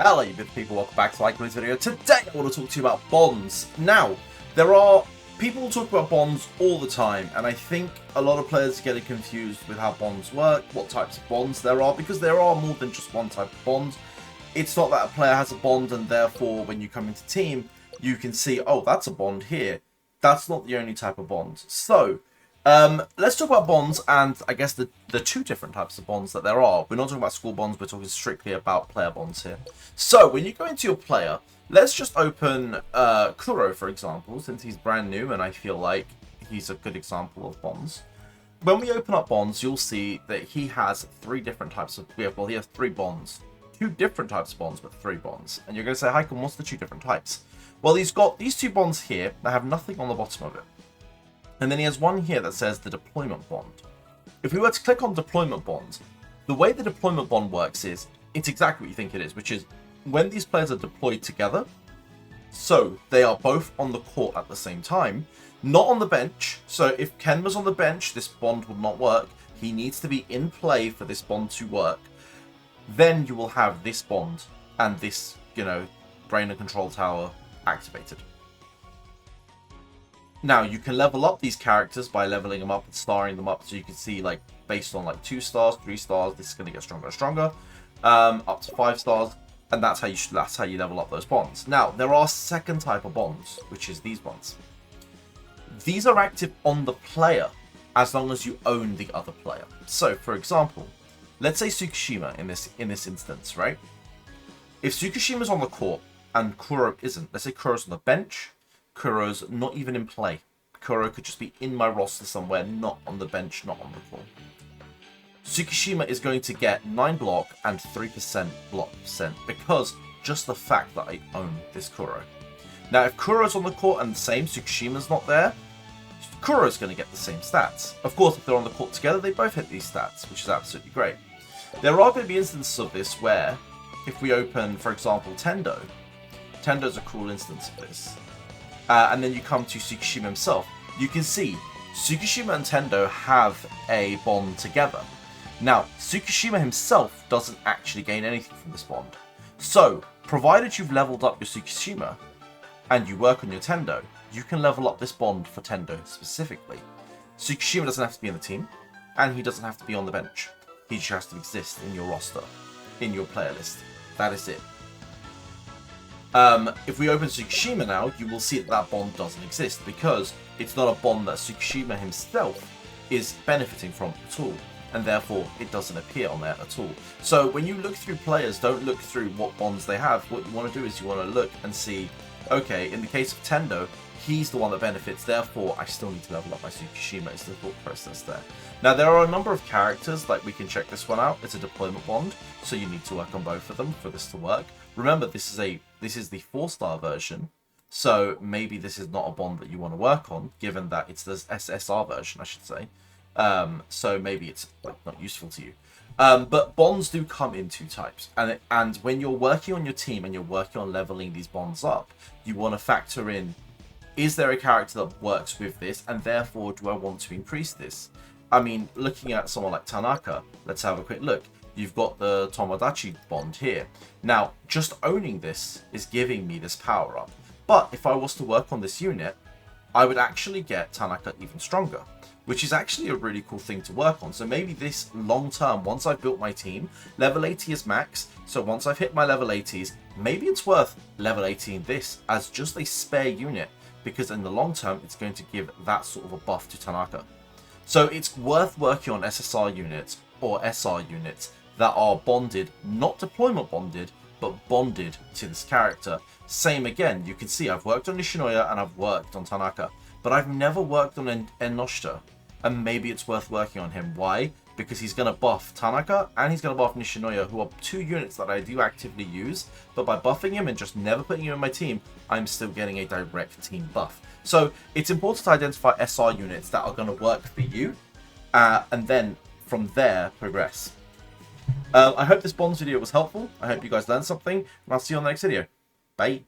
Hello, you beautiful people, welcome back to Haikyu video. Today I want to talk to you about bonds. Now, people talk about bonds all the time, and I think a lot of players are getting confused with how bonds work, what types of bonds there are, because there are more than just one type of bond. It's not that a player has a bond and therefore when you come into team, you can see, oh, that's a bond here. That's not the only type of bond. So, let's talk about bonds and I guess the two different types of bonds that there are. We're not talking about school bonds, we're talking strictly about player bonds here. So when you go into your player, let's just open Kuro, for example, since he's brand new and I feel like he's a good example of bonds. When we open up bonds, you'll see that he has three different types of, well, he has three bonds. Two different types of bonds, but three bonds. And you're going to say, Haikyu, what's the two different types? Well, he's got these two bonds here that have nothing on the bottom of it. And then he has one here that says the deployment bond. If we were to click on deployment bond, the way the deployment bond works is, it's exactly what you think it is, which is when these players are deployed together, so they are both on the court at the same time, not on the bench. So if Ken was on the bench, this bond would not work. He needs to be in play for this bond to work. Then you will have this bond and this, brain and control tower activated. Now, you can level up these characters by leveling them up and starring them up. So you can see, based on, 2 stars, 3 stars, this is going to get stronger and stronger. Up to 5 stars. And that's how you level up those bonds. Now, there are second type of bonds, which is these bonds. These are active on the player as long as you own the other player. So, for example, let's say Tsukishima in this instance, right? If Tsukishima's on the court and Kuro isn't, let's say Kuro's on the bench, Kuro's not even in play. Kuro could just be in my roster somewhere, not on the bench, not on the court. Tsukishima is going to get 9 block and 3% block percent because just the fact that I own this Kuro. Now, if Kuro's on the court and the same, Tsukishima's not there, Kuro's going to get the same stats. Of course, if they're on the court together, they both hit these stats, which is absolutely great. There are going to be instances of this where, if we open, for example, Tendo's a cool instance of this. And then you come to Tsukishima himself, you can see Tsukishima and Tendo have a bond together. Now, Tsukishima himself doesn't actually gain anything from this bond. So, provided you've leveled up your Tsukishima and you work on your Tendo, you can level up this bond for Tendo specifically. Tsukishima doesn't have to be in the team, and he doesn't have to be on the bench. He just has to exist in your roster, in your player list. That is it. If we open Tsukishima now, you will see that that bond doesn't exist because it's not a bond that Tsukishima himself is benefiting from at all, and therefore it doesn't appear on there at all. So when you look through players, don't look through what bonds they have. What you want to do is you want to look and see, okay, in the case of Tendo, he's the one that benefits, therefore I still need to level up my Tsukishima. It's the thought process there. Now there are a number of characters, we can check this one out. It's a deployment bond, so you need to work on both of them for this to work. Remember, this is the 4-star version, so maybe this is not a bond that you want to work on, given that it's the SSR version, I should say. So maybe it's not useful to you. But bonds do come in 2 types, and when you're working on your team and you're working on leveling these bonds up, you want to factor in, is there a character that works with this, and therefore do I want to increase this? I mean, looking at someone like Tanaka, let's have a quick look. You've got the Tomodachi bond here. Now, just owning this is giving me this power up. But if I was to work on this unit, I would actually get Tanaka even stronger, which is actually a really cool thing to work on. So maybe this long term, once I've built my team, level 80 is max. So once I've hit my level 80s, maybe it's worth level 18 this as just a spare unit, because in the long term, it's going to give that sort of a buff to Tanaka. So it's worth working on SSR units or SR units that are bonded, not deployment bonded, but bonded to this character. Same again, you can see I've worked on Nishinoya and I've worked on Tanaka, but I've never worked on Enoshita, and maybe it's worth working on him. Why? Because he's going to buff Tanaka and he's going to buff Nishinoya, who are 2 units that I do actively use, but by buffing him and just never putting him in my team, I'm still getting a direct team buff. So it's important to identify SR units that are going to work for you, and then from there progress. I hope this bonds video was helpful. I hope you guys learned something, and I'll see you on the next video. Bye.